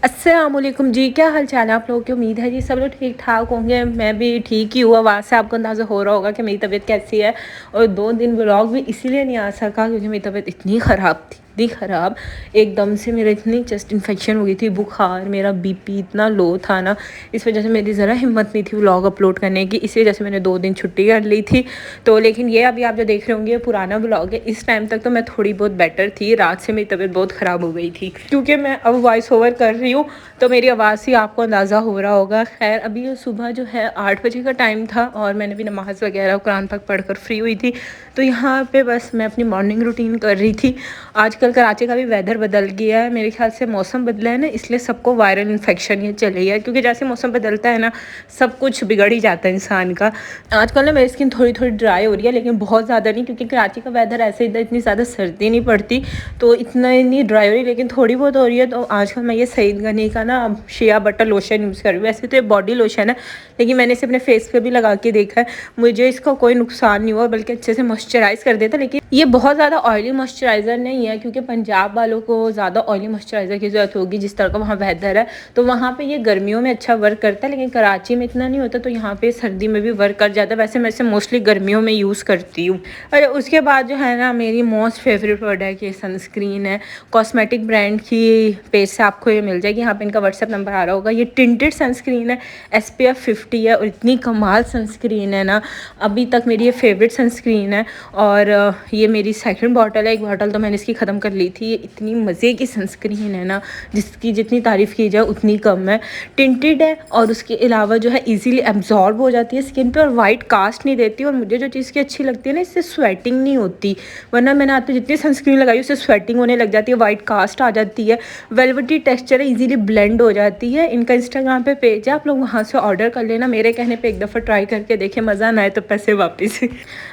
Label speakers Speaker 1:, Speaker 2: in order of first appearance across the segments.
Speaker 1: अस्सलामुअलैकुम जी, क्या हाल चाल है आप लोगों की। उम्मीद है जी सब लोग ठीक ठाक होंगे। मैं भी ठीक ही हूँ। आवाज़ से आपको अंदाज़ा हो रहा होगा कि मेरी तबीयत कैसी है। और 2 दिन व्लॉग भी इसीलिए नहीं आ सका क्योंकि मेरी तबीयत इतनी ख़राब थी, इतनी ख़राब। एकदम से मेरा इतनी चेस्ट इन्फेक्शन हो गई थी, बुखार, मेरा बीपी इतना लो था ना, इस वजह से मेरी ज़रा हिम्मत नहीं थी व्लॉग अपलोड करने की। इसी वजह से मैंने 2 दिन छुट्टी कर ली थी। तो लेकिन ये अभी आप जो देख रहे होंगे ये पुराना व्लॉग है। इस टाइम तक तो मैं थोड़ी बहुत बेटर थी, रात से मेरी तबीयत बहुत ख़राब हो गई थी क्योंकि मैं अब वॉइस ओवर कर रही हूँ तो मेरी आवाज़ से आपको अंदाज़ा हो रहा होगा। खैर अभी सुबह जो है 8 बजे का टाइम था और मैंने भी नमाज़ वगैरह कुरान पाक पढ़कर फ्री हुई थी। तो यहाँ पे बस मैं अपनी मॉर्निंग रूटीन कर रही थी। आजकल कराची का भी वेदर बदल गया है, मेरे ख्याल से मौसम बदला है ना, इसलिए सबको वायरल इन्फेक्शन ये चल रही है क्योंकि जैसे मौसम बदलता है ना सब कुछ बिगड़ ही जाता है इंसान का। आजकल ना मेरी स्किन थोड़ी थोड़ी ड्राई हो रही है लेकिन बहुत ज़्यादा नहीं, क्योंकि कराची का वेदर ऐसे इधर इतनी ज़्यादा सर्दी नहीं पड़ती तो इतना नहीं ड्राई हो रही, लेकिन थोड़ी बहुत हो रही है। तो आजकल मैं ये सईद गनी का ना शिया बटर लोशन यूज़ कर रही हूँ। वैसे तो ये बॉडी लोशन है लेकिन मैंने इसे अपने फेस पे भी लगा के देखा है, मुझे इसका कोई नुकसान नहीं हुआ बल्कि अच्छे से मॉइस्चराइज़ कर देता। लेकिन ये बहुत ज़्यादा ऑयली मॉइस्चराइज़र नहीं है क्योंकि पंजाब वालों को ज़्यादा ऑयली मॉइस्चराइज़र की ज़रूरत होगी जिस तरह का वहाँ वेदर है। तो वहाँ पे ये गर्मियों में अच्छा वर्क करता है लेकिन कराची में इतना नहीं होता, तो यहाँ पे सर्दी में भी वर्क कर जाता है। वैसे मैं इसे मोस्टली गर्मियों में यूज़ करती हूँ। और उसके बाद जो है ना मेरी मोस्ट फेवरेट प्रोडक्ट ये सनस्क्रीन है, कॉस्मेटिक ब्रांड की पेज से आपको ये मिल जाएगी। यहाँ पे इनका व्हाट्सएप नंबर आ रहा होगा। ये टिंटेड सनस्क्रीन है, SPF 50 है और इतनी कमाल सनस्क्रीन है ना, अभी तक मेरी ये फेवरेट सनस्क्रीन है। और ये मेरी सेकंड बॉटल है, एक बॉटल तो मैंने इसकी ख़त्म कर ली थी। ये इतनी मज़े की सनस्क्रीन है ना जिसकी जितनी तारीफ़ की जाए उतनी कम है। टिंटेड है और उसके अलावा जो है ईज़िली एब्जॉर्ब हो जाती है स्किन पे और वाइट कास्ट नहीं देती। और मुझे जो चीज़ की अच्छी लगती है ना, इससे स्वेटिंग नहीं होती, वरना मैंने आज तक जितनी सनस्क्रीन लगाई उससे स्वेटिंग होने लग जाती है, वाइट कास्ट आ जाती है। वेलवेटी टेक्सचर है, इजीली ब्लेंड हो जाती है। इनका इंस्टाग्राम पे पेज है, आप लोग वहाँ से ऑर्डर कर लेना। मेरे कहने पे एक दफ़ा ट्राई करके देखें, मज़ा ना आए तो पैसे वापस।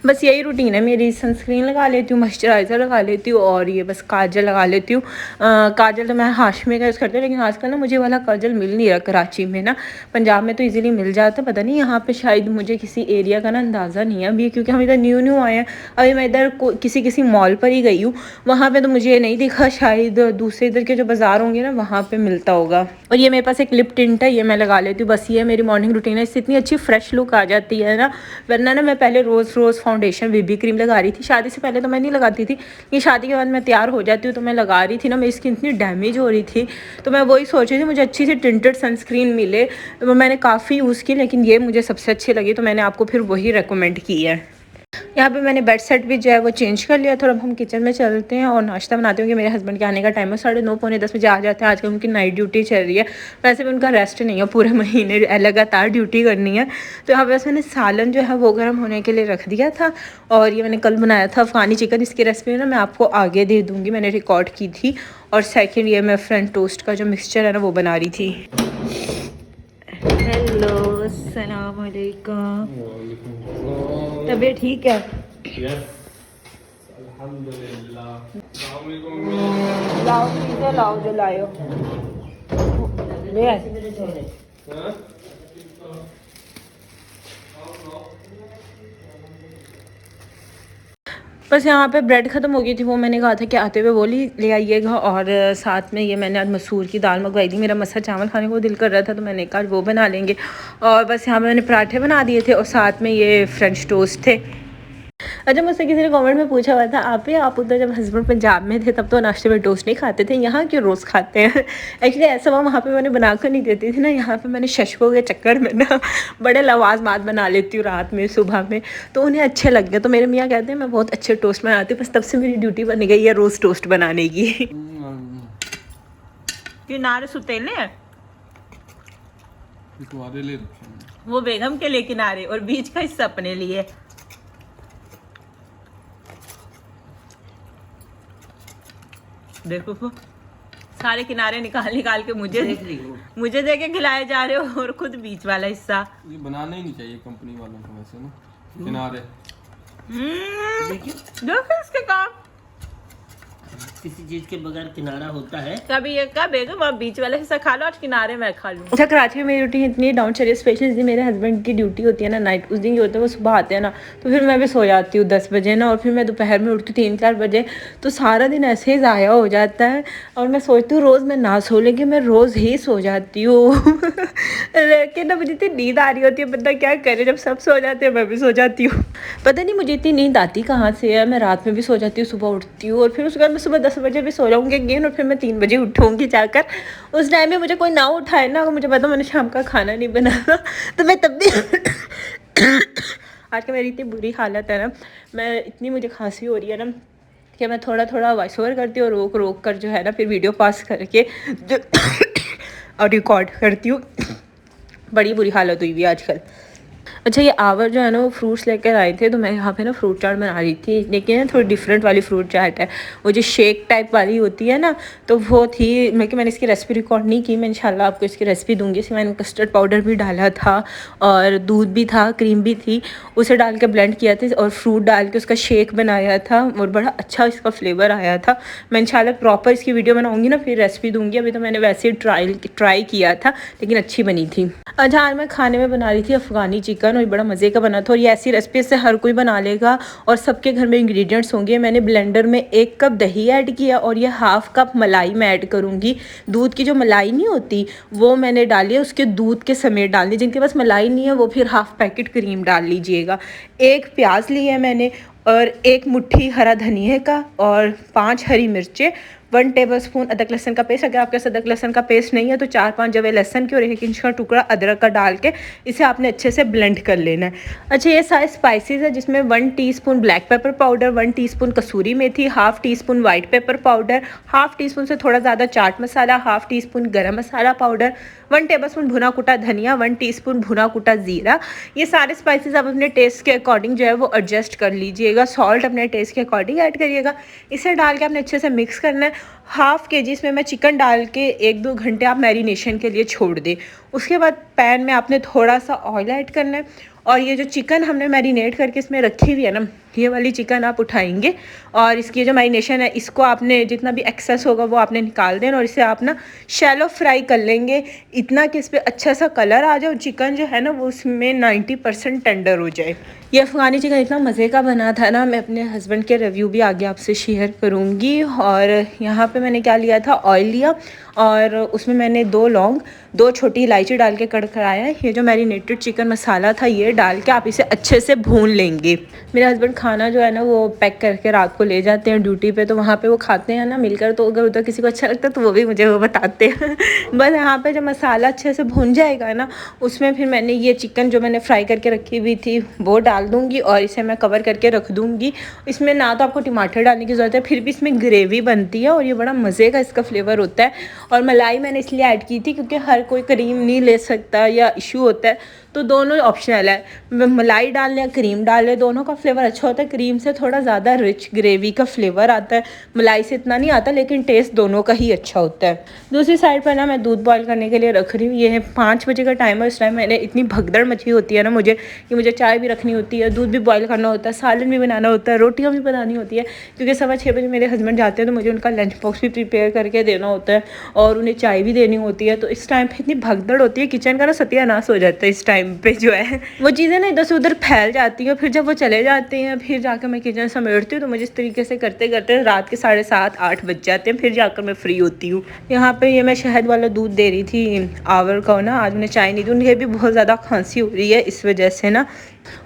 Speaker 1: बस यही रूटीन है मेरी, सनस्क्रीन लगा लेती हूँ, मॉइस्चराइज़र लगा लेती हूँ और ये बस काजल लगा लेती हूँ। काजल तो मैं हाशमी का यूज़ करती हूँ लेकिन आजकल ना मुझे वाला काजल मिल नहीं रहा कराची में ना। पंजाब में तो ईज़िली मिल जाता है, पता नहीं यहाँ पे शायद मुझे किसी एरिया का ना अंदाज़ा नहीं है अभी क्योंकि हम इधर न्यू न्यू आए हैं। अभी मैं इधर किसी मॉल पर ही गई हूँ, वहाँ पे तो मुझे ये नहीं दिखा, शायद दूसरे इधर के जो बाज़ार होंगे ना वहाँ पे मिलता होगा। और ये मेरे पास एक लिप टिंट है, ये मैं लगा लेती हूँ। बस ये मेरी मॉर्निंग रूटीन है, इससे इतनी अच्छी फ्रेश लुक आ जाती है ना। वरना ना मैं पहले रोज़ फाउंडेशन BB क्रीम लगा रही थी, शादी से पहले तो मैं नहीं लगाती थी, ये शादी के बाद मैं तैयार हो जाती हूँ तो मैं लगा रही थी ना, मेरी स्किन इतनी डैमेज हो रही थी। तो मैं वही सोच रही थी मुझे अच्छी सी टिंटेड सनस्क्रीन मिले, तो मैंने काफ़ी यूज़ की लेकिन ये मुझे सबसे अच्छी लगी तो मैंने आपको फिर वही रेकमेंड की है। यहाँ पे मैंने बेड सेट भी जो है वो चेंज कर लिया। थोड़ा हम किचन में चलते हैं और नाश्ता बनाते हैं कि मेरे हस्बैंड के आने का टाइम है, 9:30 पौने 10 बजे आ जाते हैं। आजकल उनकी नाइट ड्यूटी चल रही है, वैसे भी उनका रेस्ट नहीं है, पूरे महीने लगातार ड्यूटी करनी है। तो यहाँ पे मैंने सालन जो है वो गर्म होने के लिए रख दिया था। और ये मैंने कल बनाया था अफ़गानी चिकन, इसकी रेसिपी ना मैं आपको आगे दे दूँगी, मैंने रिकॉर्ड की थी। और सेकेंड ये मैं फ्रेंच टोस्ट का जो मिक्सचर है ना वो बना रही थी। हेलो, अस्सलाम वालेकुम। तबीयत ठीक है? लाओ चीज़ें लाओ जो लाओ ले आए। बस यहाँ पे ब्रेड ख़त्म हो गई थी, वो मैंने कहा था कि आते हुए वो ले आइएगा। और साथ में ये मैंने आज मसूर की दाल मंगवाई थी, मेरा मसा चावल खाने को दिल कर रहा था तो मैंने कहा वो बना लेंगे। और बस यहाँ पे मैंने पराठे बना दिए थे और साथ में ये फ्रेंच टोस्ट थे। अच्छा, मुझसे किसी ने कमेंट में पूछा हुआ था आप उधर जब हस्बैंड पंजाब में थे तब तो नाश्ते में टोस्ट नहीं खाते थे, यहाँ क्यों रोज़ खाते हैं? एक्चुअली ऐसा वहाँ पे मैंने बना कर नहीं देती थी ना, यहाँ पे मैंने शशकों के चक्कर में ना बड़े लवाजमात बना लेती हूँ रात में सुबह में, तो उन्हें अच्छे लग गए। तो मेरे मियाँ कहते हैं मैं बहुत अच्छे टोस्ट बनाती हूँ, बस तब से मेरी ड्यूटी बन गई है रोज़ टोस्ट बनाने की। किनारे सुतेले वो बेगम के लिए किनारे और बीच का हिस्सा अपने लिए। देखो सारे किनारे निकाल के मुझे दे के खिलाए जा रहे हो और खुद बीच वाला हिस्सा।
Speaker 2: ये बनाना ही नहीं चाहिए कंपनी वालों को वैसे ना, किनारे।
Speaker 1: देखो इसके काम
Speaker 3: किसी चीज के बगैर किनारा होता है।
Speaker 1: कभी ये कब बेगम आप बीच वाले हिस्सा खा लो, आज किनारे मैं खा लूँ। अच्छा, कराची में मेरी रूटीन इतनी डाउन चल रही है, स्पेशली जिस दिन मेरे हस्बैंड की ड्यूटी होती है ना नाइट, उस दिन ये होता है वो सुबह आते हैं ना, तो फिर मैं भी सो जाती हूँ 10 बजे ना, और फिर मैं दोपहर में उठती हूँ 3-4 बजे, तो सारा दिन ऐसे ही ज़ाया हो जाता है। और मैं सोचती हूँ रोज़ मैं ना सो, लेकिन मैं रोज़ ही सो जाती हूँ लेकिन ना मुझे इतनी नींद आ रही होती है, बंदा क्या करे, जब सब सो जाते हैं मैं भी सो जाती हूँ। पता नहीं मुझे इतनी नींद आती कहाँ से है, मैं रात में भी सो जाती हूँ, सुबह उठती हूँ, और फिर उसके बाद मैं सुबह 10 बजे भी सो जाऊँगी अगेन, और फिर मैं 3 बजे उठूँगी जाकर। उस टाइम में मुझे कोई ना उठाए ना, अगर मुझे पता मैंने शाम का खाना नहीं बनाना, तो मैं तब भी आज का मेरी इतनी बुरी हालत है ना, मैं इतनी मुझे खांसी हो रही है ना कि मैं थोड़ा थोड़ा वॉइस ओवर करती हूँ, रोक रोक कर जो है ना फिर वीडियो पास करके जो और रिकॉर्ड करती हूँ। बड़ी बुरी हालत हुई हुई है आजकल। अच्छा, ये आवर जो है ना वो फ्रूट्स लेकर आए थे, तो मैं यहाँ पे ना फ्रूट चाट बना रही थी, लेकिन ना थोड़ी डिफरेंट वाली फ्रूट चाट है, वो जो शेक टाइप वाली होती है ना, तो वो थी। मैंने इसकी रेसिपी रिकॉर्ड नहीं की, मैं इंशाल्लाह आपको इसकी रेसिपी दूंगी। इसमें मैंने कस्टर्ड पाउडर भी डाला था और दूध भी था, क्रीम भी थी, उसे डाल के ब्लेंड किया था और फ्रूट डाल के उसका शेक बनाया था, और बड़ा अच्छा इसका फ्लेवर आया था। मैं इंशाल्लाह प्रॉपर इसकी वीडियो बनाऊँगी ना, फिर रेसिपी दूँगी। अभी तो मैंने वैसे ही ट्राई किया था, लेकिन अच्छी बनी थी। अच्छा, आज मैं खाने में बना रही थी अफ़गानी चिकन, और ये बड़ा मज़े का बना था, और ये ऐसी रेसिपी से हर कोई बना लेगा और सबके घर में इंग्रेडिएंट्स होंगे। मैंने ब्लेंडर में 1 कप दही ऐड किया, और ये हाफ़ कप मलाई मैं ऐड करूँगी। दूध की जो मलाई नहीं होती वो मैंने डाली है, उसके दूध के समेत डालनी। जिनके पास मलाई नहीं है वो फिर हाफ़ पैकेट क्रीम डाल लीजिएगा। 1 प्याज ली है मैंने, और 1 मुट्ठी हरा धनिया का, और 5 हरी मिर्चें, 1 टेबलस्पून अदरक लहसुन का पेस्ट। अगर आपके पास अदरक लहसुन का पेस्ट नहीं है तो 4-5 जवे लहसुन की और 1 इंच का टुकड़ा अदरक का डाल के इसे आपने अच्छे से ब्लेंड कर लेना है। अच्छा, ये सारे स्पाइसेस है, जिसमें 1 teaspoon black pepper powder, 1 teaspoon कसूरी मेथी, half teaspoon white pepper powder, half teaspoon से थोड़ा ज़्यादा चाट मसाला, हाफ़ टीस्पून गरम मसाला पाउडर, 1 टेबलस्पून भुना कुटा धनिया, 1 टीस्पून भुना कुटा ज़ीरा। ये सारे स्पाइसेस आप अपने टेस्ट के अकॉर्डिंग जो है वो एडजस्ट कर लीजिएगा। सॉल्ट अपने टेस्ट के अकॉर्डिंग ऐड करिएगा। इसे डाल के आपने अच्छे से मिक्स करना है। हाफ़ केजी इसमें मैं चिकन डाल के 1-2 घंटे आप मैरिनेशन के लिए छोड़ दें। उसके बाद पैन में आपने थोड़ा सा ऑयल ऐड करना है, और ये जो चिकन हमने मैरिनेट करके इसमें रखी हुई है ना, ये वाली चिकन आप उठाएंगे, और इसकी जो मैरिनेशन है इसको आपने जितना भी एक्सेस होगा वो आपने निकाल देना, और इसे आप ना शैलो फ्राई कर लेंगे, इतना कि इस पर अच्छा सा कलर आ जाए और चिकन जो है ना वो उसमें 90% टेंडर हो जाए। ये अफ़गानी चिकन इतना मज़े का बना था ना, मैं अपने हस्बैंड के रिव्यू भी आगे आपसे शेयर करूँगी। और यहाँ पे मैंने क्या लिया था, ऑयल लिया, और उसमें मैंने 2 लौंग, 2 छोटी इलायची डाल के कड़कड़ाया। ये जो मैरिनेटेड चिकन मसाला था ये डाल के आप इसे अच्छे से भून लेंगे। मेरे हस्बैंड खाना जो है ना वो पैक करके रात को ले जाते हैं ड्यूटी पे, तो वहाँ पे वो खाते हैं ना मिलकर, तो अगर उधर किसी को अच्छा लगता है तो वो भी मुझे वो बताते हैं बस यहाँ पे जब मसाला अच्छे से भून जाएगा ना, उसमें फिर मैंने ये चिकन जो मैंने फ्राई करके रखी हुई थी वो डाल दूँगी, और इसे मैं कवर करके रख दूँगी। इसमें ना तो आपको टमाटर डालने की ज़रूरत है, फिर भी इसमें ग्रेवी बनती है, और ये बड़ा मज़े का इसका फ्लेवर होता है। और मलाई मैंने इसलिए ऐड की थी क्योंकि हर कोई क्रीम नहीं ले सकता या इशू होता है, तो दोनों ऑप्शनल है। मलाई डाल लें या क्रीम डाल लें, दोनों का फ्लेवर अच्छा होता है। क्रीम से थोड़ा ज़्यादा रिच ग्रेवी का फ्लेवर आता है, मलाई से इतना नहीं आता, लेकिन टेस्ट दोनों का ही अच्छा होता है। दूसरी साइड पर ना मैं दूध बॉईल करने के लिए रख रही हूँ। ये है 5 बजे का टाइम है। इस टाइम मैंने इतनी भगदड़ मची होती है ना मुझे, कि मुझे चाय भी रखनी होती है, दूध भी बॉईल करना होता है, सालन भी बनाना होता है, रोटियाँ भी बनानी होती है, क्योंकि 6:15 बजे मेरे हस्बैंड जाते हैं, तो मुझे उनका लंच बॉक्स भी प्रिपेयर करके देना होता है, और उन्हें चाय भी देनी होती है। तो इस टाइम पे इतनी भगदड़ होती है, किचन का ना सत्यानाश हो जाता है इस टाइम पे जो है। वो चीज़ें ना इधर से उधर फैल जाती हैं, फिर जब वो चले जाते हैं फिर जाकर मैं किचन समेटती हूँ, तो मुझे इस तरीके से करते करते रात के 7:30-8 बज जाते हैं, फिर जाकर मैं फ्री होती हूँ। यहाँ पे ये मैं शहद वाला दूध दे रही थी आवर का ना, आज उन्हें चाय नहीं दी, उन्हें भी बहुत ज़्यादा खांसी हो रही है इस वजह से ना।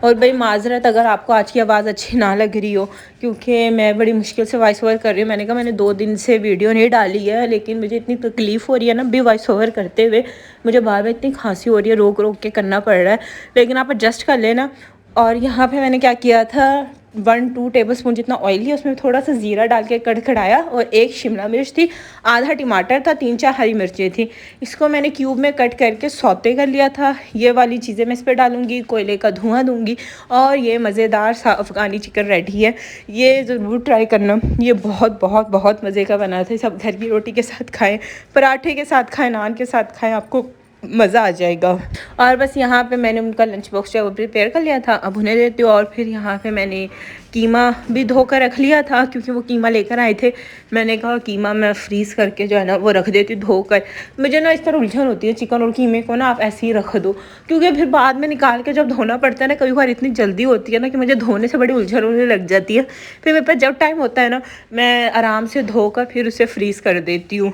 Speaker 1: और भाई माजरत अगर आपको आज की आवाज़ अच्छी ना लग रही हो, क्योंकि मैं बड़ी मुश्किल से वॉइस ओवर कर रही हूँ। मैंने कहा मैंने 2 दिन से वीडियो नहीं डाली है, लेकिन मुझे इतनी तकलीफ़ हो रही है ना भी वॉइस ओवर करते हुए, मुझे बार बार इतनी खांसी हो रही है, रोक रोक के करना पड़ रहा है, लेकिन आप एडजस्ट कर लेना। और यहाँ पे मैंने क्या किया था, 1-2 टेबलस्पून जितना ऑयल लिया, उसमें थोड़ा सा ज़ीरा डाल के कड़कड़ाया, और 1 शिमला मिर्च थी, आधा टमाटर था, 3-4 हरी मिर्चें थी। इसको मैंने क्यूब में कट करके सौते कर लिया था। ये वाली चीज़ें मैं इस पर डालूँगी, कोयले का धुआं दूँगी, और ये मज़ेदार सा अफ़गानी चिकन रेडी है। ये ज़रूर ट्राई करना, ये बहुत बहुत बहुत मज़े का बना था। सब घर की रोटी के साथ खाएँ, पराठे के साथ खाएँ, नान के साथ खाएँ, आपको मज़ा आ जाएगा। और बस यहाँ पे मैंने उनका लंच बॉक्स जो है वो प्रिपेयर कर लिया था, अब उन्हें देती हूँ। और फिर यहाँ पे मैंने कीमा भी धोकर रख लिया था क्योंकि वो कीमा लेकर आए थे। मैंने कहा कीमा मैं फ्रीज़ करके जो है ना वो रख देती हूँ धोकर। मुझे ना इस तरह उलझन होती है, चिकन और कीमे को ना आप ऐसे ही रख दो, क्योंकि फिर बाद में निकाल के जब धोना पड़ता है ना, कभी बार इतनी जल्दी होती है ना कि मुझे धोने से बड़ी उलझन होने लग जाती है। फिर मेरे पास जब टाइम होता है ना, मैं आराम से धोकर फिर उसे फ्रीज़ कर देती हूँ।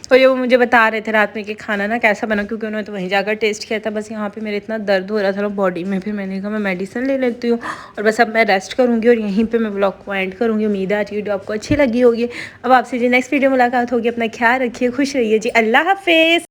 Speaker 1: और ये वो मुझे बता रहे थे रात में कि खाना ना कैसा बना, क्योंकि उन्होंने तो वहीं जाकर टेस्ट किया था। बस यहाँ पे मेरे इतना दर्द हो रहा था बॉडी में, फिर मैंने कहा मैं मेडिसिन ले लेती हूँ और बस अब मैं रेस्ट करूँगी और यहीं पे मैं व्लॉग को एंड करूँगी। उम्मीद है आज की वीडियो आपको अच्छी लगी होगी। अब आपसे जी नेक्स्ट वीडियो मुलाकात होगी। अपना ख्याल रखिए, खुश रहिए जी। अल्लाह हाफिज़।